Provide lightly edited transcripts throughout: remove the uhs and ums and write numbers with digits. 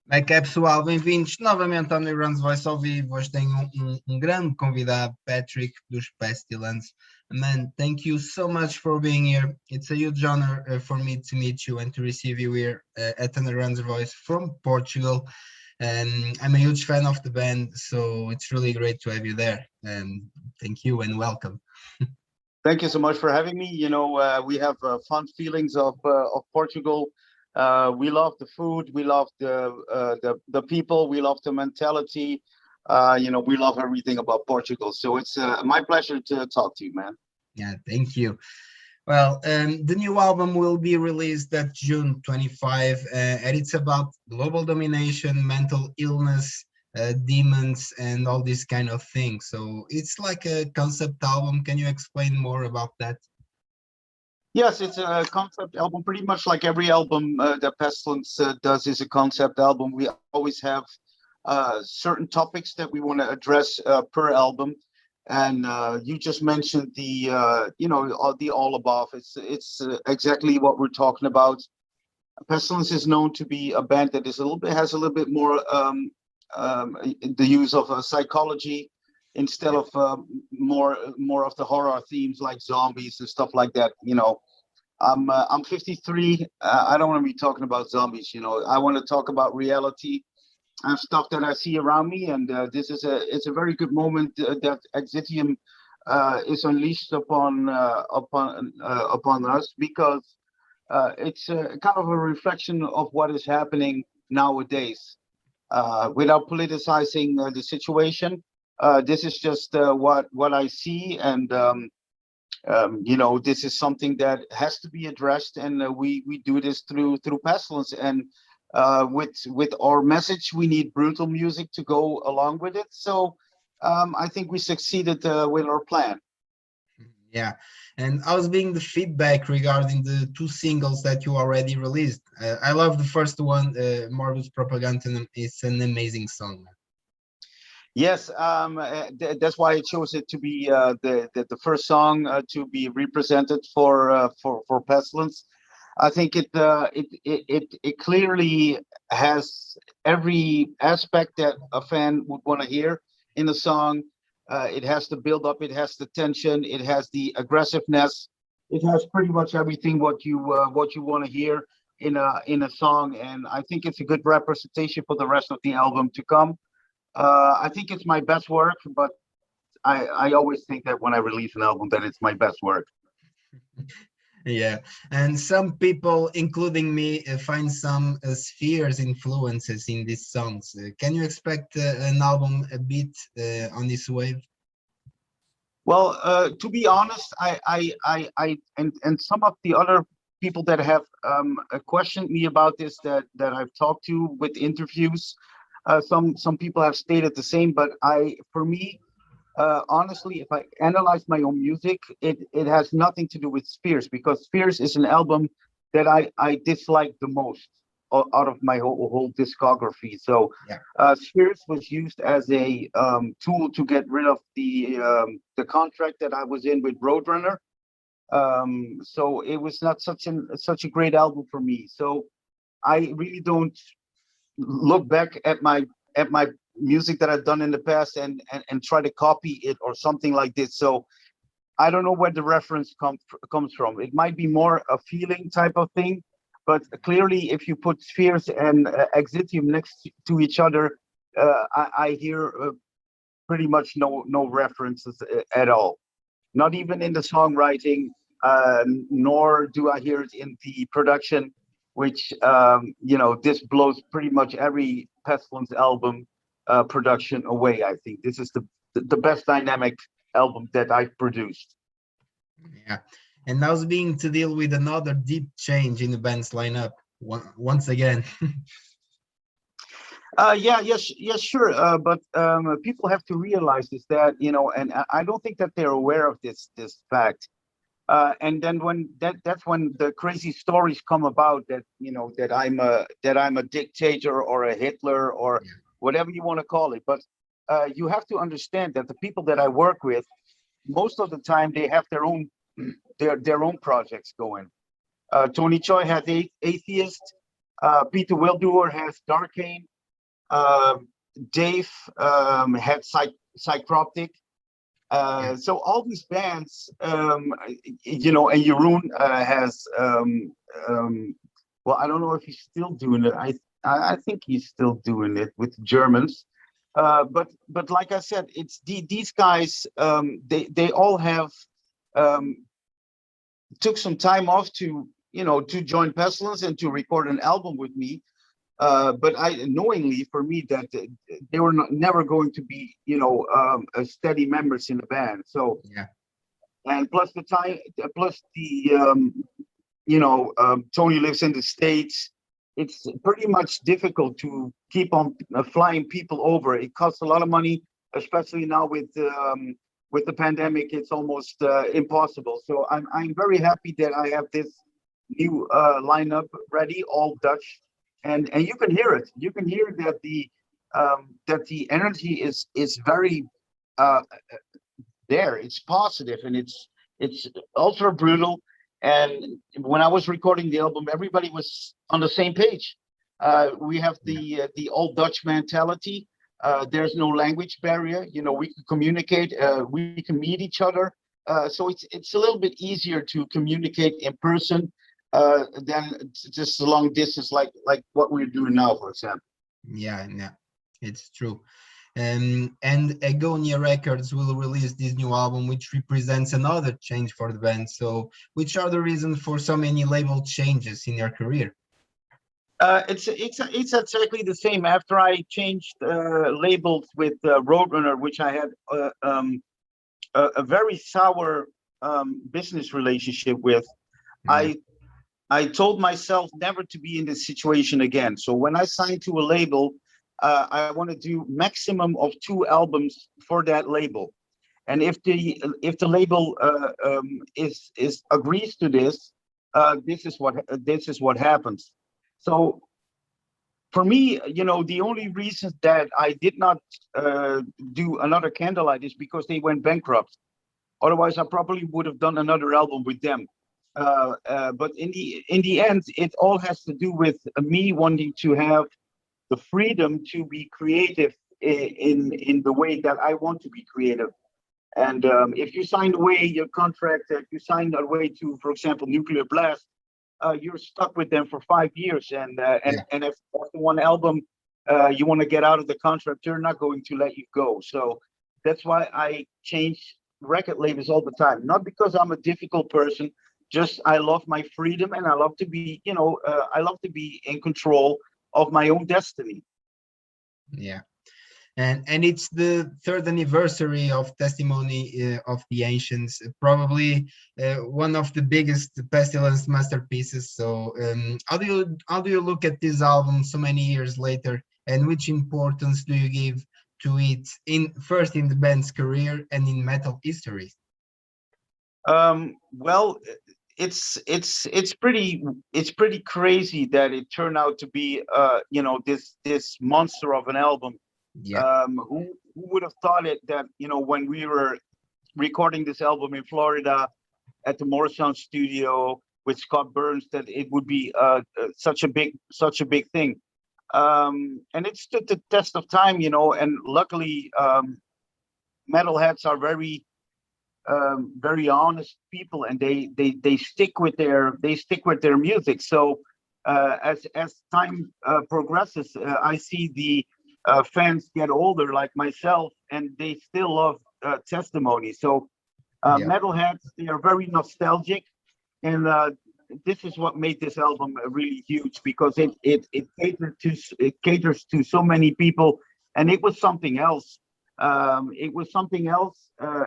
Como é que é, pessoal? Bem-vindos novamente ao undergroundsvoice ao vivo. Hoje tenho um grande convidado, Patrick, dos Pestilence. Man, thank you so much for being here. It's a huge honor for me to meet you and to receive you here at Undergroundsvoice from Portugal. I'm a huge fan of the band, so it's really great to have you there. Thank you and welcome. Thank you so much for having me. We have fond feelings of Portugal. We love the food, we love the people, we love the mentality. We love everything about Portugal. So it's my pleasure to talk to you, man. Yeah, thank you. Well, the new album will be released at June 25, and it's about global domination, mental illness, demons, and all these kind of things. So it's like a concept album. Can you explain more about that? Yes, it's a concept album, pretty much like every album that Pestilence does is a concept album. We always have certain topics that we want to address per album. And you just mentioned the all above. It's exactly what we're talking about. Pestilence is known to be a band that is has a little bit more the use of psychology instead of more of the horror themes like zombies and stuff like that. I'm 53. I don't want to be talking about zombies. I want to talk about reality and stuff that I see around me. And this is it's a very good moment that Exitium is unleashed upon us, because it's kind of a reflection of what is happening nowadays. Without politicizing the situation, this is just what I see, and this is something that has to be addressed, and we do this through Pestilence, and with our message, we need brutal music to go along with it. So I think we succeeded with our plan. Yeah, and how's being the feedback regarding the two singles that you already released? I love the first one, Morbus Propaganda. It's an amazing song. Yes, that's why I chose it to be the first song to be represented for Pestilence. I think it clearly has every aspect that a fan would want to hear in a song. It has the build up, it has the tension, it has the aggressiveness, it has pretty much everything what you want to hear in a song. And I think it's a good representation for the rest of the album to come. I think it's my best work, but I always think that when I release an album that it's my best work. Yeah, and some people, including me, find some spheres influences in these songs. Can you expect an album a bit on this wave? Well, to be honest, and some of the other people that have questioned me about this, that I've talked to with interviews, some people have stated the same. But for me, honestly, if I analyze my own music, it has nothing to do with Spheres, because Spheres is an album that I dislike the most out of my whole discography. So Yeah. Spheres was used as a tool to get rid of the contract that I was in with Roadrunner. So it was not such a great album for me. So I really don't look back at my music that I've done in the past and try to copy it or something like this. So I don't know where the reference comes from. It might be more a feeling type of thing, but clearly, if you put Spheres and Exitium next to each other, I hear pretty much no references at all. Not even in the songwriting, nor do I hear it in the production, which this blows pretty much every Pestilence album production away. I think this is the best dynamic album that I've produced. Yeah, and now being to deal with another deep change in the band's lineup once again. Yes, sure. But people have to realize is that, and I don't think that they're aware of this fact. And then that's when the crazy stories come about that I'm a dictator or a Hitler or whatever you want to call it. But you have to understand that the people that I work with, most of the time they have their own projects going. Tony Choi has Atheist. Peter Wildoer has Darkane. Um, Dave had Psychroptic. Yeah, So all these bands, you know, and Jeroen has, well, I don't know if he's still doing it. I think he's still doing it with Germans. But like I said, it's these guys. They all have um, took some time off to, you know, to join Pestilence and to record an album with me. But I knowingly for me that they were never going to be, you know, a steady members in the band. So yeah, and plus the time, plus the you know, Tony lives in the States. It's pretty much difficult to keep on flying people over. It costs a lot of money, especially now with the pandemic. It's almost impossible. So I'm very happy that I have this new lineup ready, all Dutch, and you can hear it. You can hear that the energy is very uh, there. It's positive and it's ultra brutal. And when I was recording the album, everybody was on the same page. We have yeah, the old Dutch mentality. There's no language barrier. You know, we can communicate. We can meet each other. So it's a little bit easier to communicate in person than just a long distance, like what we're doing now, for example. yeah, yeah. It's true. And Agonia Records will release this new album, which represents another change for the band. So, which are the reasons for so many label changes in your career? It's exactly the same. After I changed labels with Roadrunner, which I had a very sour business relationship with, Yeah, I I told myself never to be in this situation again. So when I signed to a label, I want to do maximum of 2 albums for that label. And if the label is agrees to this, this is what happens. So for me, you know, the only reason that I did not do another Candlelight is because they went bankrupt. Otherwise, I probably would have done another album with them. But in the end, it all has to do with me wanting to have the freedom to be creative in the way that I want to be creative. And if you sign away your contract, if you sign away to, for example, Nuclear Blast, you're stuck with them for 5 years. yeah, And if after one album you want to get out of the contract, they're not going to let you go. So that's why I change record labels all the time. Not because I'm a difficult person, just I love my freedom and I love to be, you know, I love to be in control of my own destiny. yeah. And it's the third anniversary of Testimony of the Ancients, probably one of the biggest Pestilence masterpieces. So, how do you look at this album so many years later, and which importance do you give to it in first in the band's career and in metal history? Well, it's pretty crazy that it turned out to be you know, this monster of an album. Yeah, Who would have thought it that, you know, when we were recording this album in Florida at the Morrisound studio with Scott Burns, that it would be such a big thing. And it stood the test of time, you know, and luckily metalheads are very honest people, and they stick with their music. So as time progresses, I see the fans get older, like myself, and they still love Testimony. So yeah, metalheads, they are very nostalgic, and this is what made this album really huge because it caters to so many people, and it was something else. It was something else,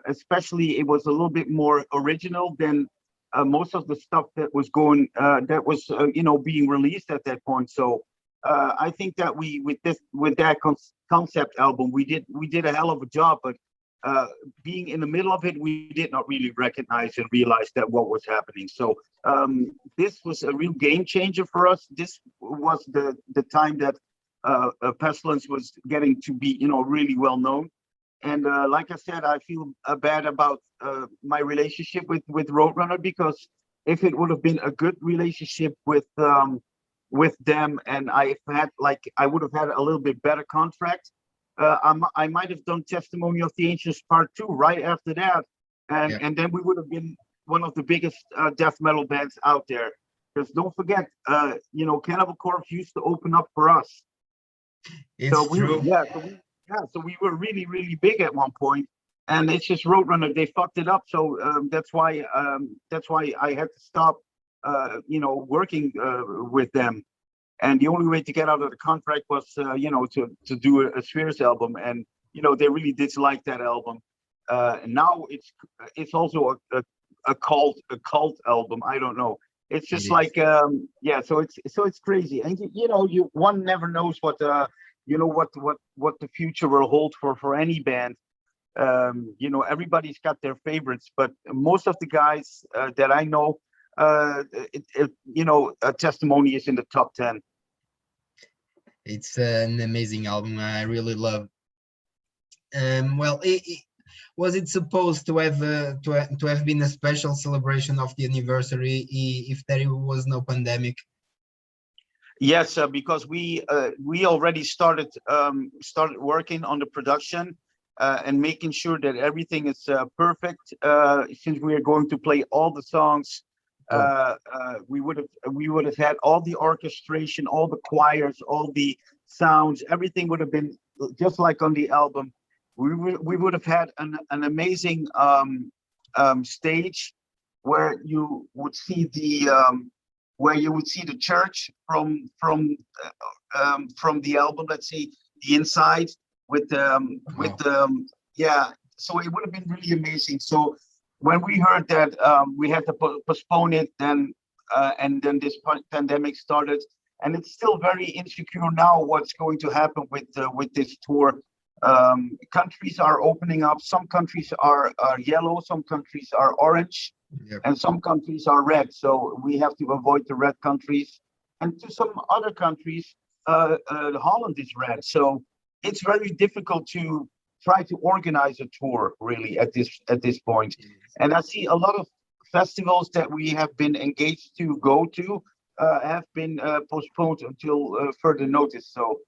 especially it was a little bit more original than most of the stuff that was that was you know, being released at that point. So I think that we with that concept album we did a hell of a job, but uh, being in the middle of it, we did not really recognize and realize that what was happening. So this was a real game changer for us. This was the time that Pestilence was getting to be, you know, really well known. And like I said, I feel bad about my relationship with Roadrunner, because if it would have been a good relationship with them, and I would have had a little bit better contract. I might have done Testimony of the Ancients Part 2 right after that, Yeah, and then we would have been one of the biggest death metal bands out there. Because don't forget, Cannibal Corpse used to open up for us. So it's we true. so we were really really big at one point, and it's just Roadrunner, they fucked it up. So that's why I had to stop, working with them. And the only way to get out of the contract was, to do a Spheres album, and they really dislike that album. And now it's also a cult album. I don't know. It's It just is. like, yeah. So it's crazy, and one never knows what the future will hold for any band. Everybody's got their favorites, but most of the guys that I know, a Testimony is in the top 10. It's an amazing album. I really love. Well, was it supposed to have to have been a special celebration of the anniversary if there was no pandemic? Yes, because we already started working on the production, and making sure that everything is perfect. Since we are going to play all the songs, Oh, we would have had all the orchestration, all the choirs, all the sounds. Everything would have been just like on the album. We would have had an amazing stage where you would see the church from the album. Let's see the inside with wow. yeah. So it would have been really amazing. So when we heard that we had to postpone it, then and then this pandemic started, and it's still very insecure now what's going to happen with this tour. Countries are opening up. Some countries are yellow, some countries are orange, Yep. and some countries are red. So we have to avoid the red countries. And to some other countries, Holland is red. So it's very difficult to try to organize a tour really at this point. And I see a lot of festivals that we have been engaged to go to have been postponed until further notice. So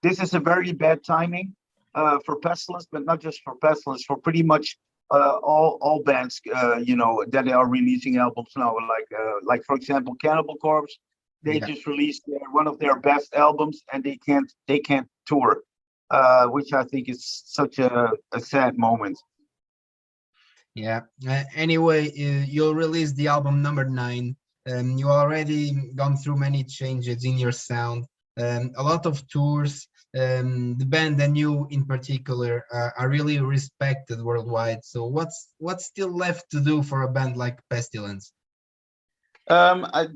this is a very bad timing for Pestilence, but not just for Pestilence, for pretty much all bands, that are releasing albums now. Like for example, Cannibal Corpse, they Yeah. just released one of their best albums, and they can't tour, which I think is such a sad moment. Yeah. Anyway, you'll release the album number 9. You already gone through many changes in your sound, a lot of tours. The band and you in particular are really respected worldwide. So what's still left to do for a band like Pestilence? I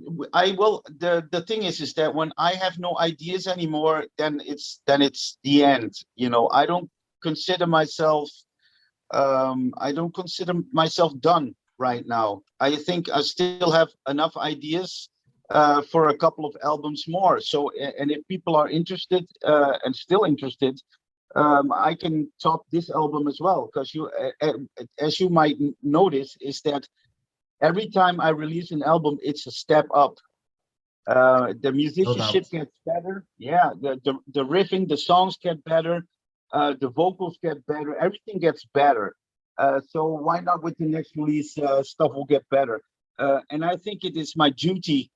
will. The thing is that when I have no ideas anymore, then it's the end. Consider myself I don't consider myself done right now. I think I still have enough ideas for a couple of albums more. So, and if people are interested and still interested, I can top this album as well. Because as you might notice, is that every time I release an album, it's a step up. The No musicianship doubt. gets better. Yeah, the riffing, the songs get better, the vocals get better, everything gets better. So why not with the next release, stuff will get better. And I think it is my duty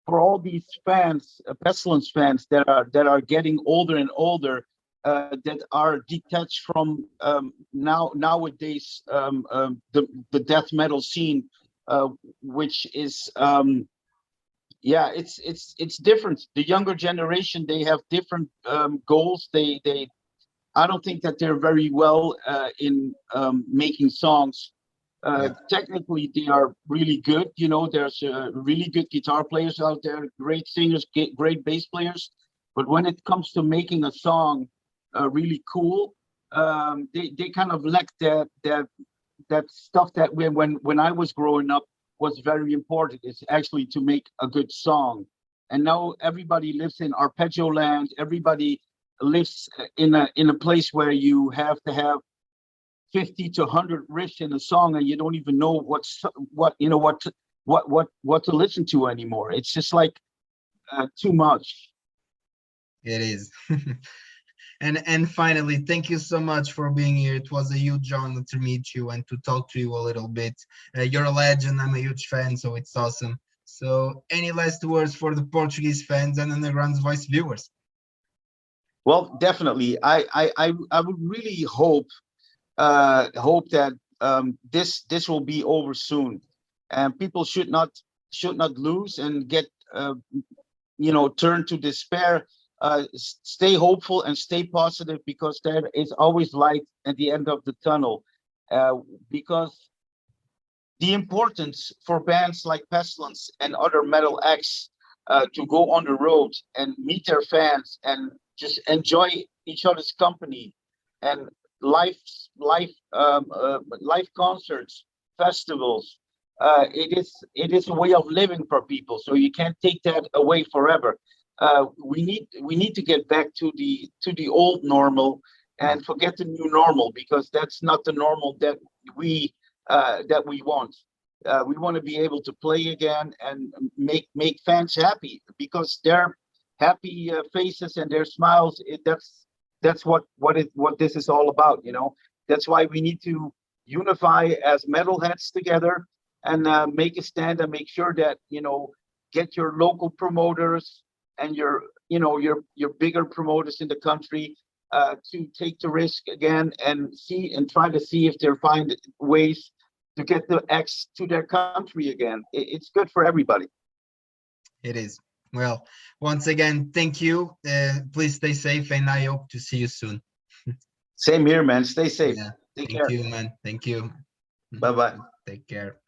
for all these fans, Pestilence fans that are getting older and older, that are detached from nowadays the death metal scene, which is yeah, it's different. The younger generation, they have different goals. They I don't think that they're very well in making songs. Yeah. Technically, they are really good. There's really good guitar players out there, great singers, great bass players. But when it comes to making a song really cool, they kind of lack that stuff that when I was growing up was very important. Is actually to make a good song. And now everybody lives in arpeggio land. Everybody lives in a place where you have to have 50 to 100 riffs in a song, and you don't even know what to listen to anymore. It's just like too much. It is. And finally, thank you so much for being here. It was a huge honor to meet you and to talk to you a little bit. You're a legend. I'm a huge fan, so it's awesome. So, any last words for the Portuguese fans and Underground's Voice viewers? Well, definitely. I would really hope that this will be over soon, and people should not lose and get turn to despair. Stay hopeful and stay positive, because there is always light at the end of the tunnel. Because the importance for bands like Pestilence and other metal acts to go on the road and meet their fans and just enjoy each other's company, and live concerts, festivals. It is a way of living for people, so you can't take that away forever. We need to get back to the old normal and forget the new normal, because that's not the normal we we want. We want to be able to play again and make fans happy, because their happy faces and their smiles. That's what this is all about. That's why we need to unify as metalheads together, and make a stand and make sure that get your local promoters and your bigger promoters in the country to take the risk again, and try to see if they find ways to get the X to their country again. It's good for everybody. It is. Well, once again, thank you. Please stay safe, and I hope to see you soon. Same here, man. Stay safe. Yeah. Take Thank care. you, man. Thank you. Bye bye. Take care.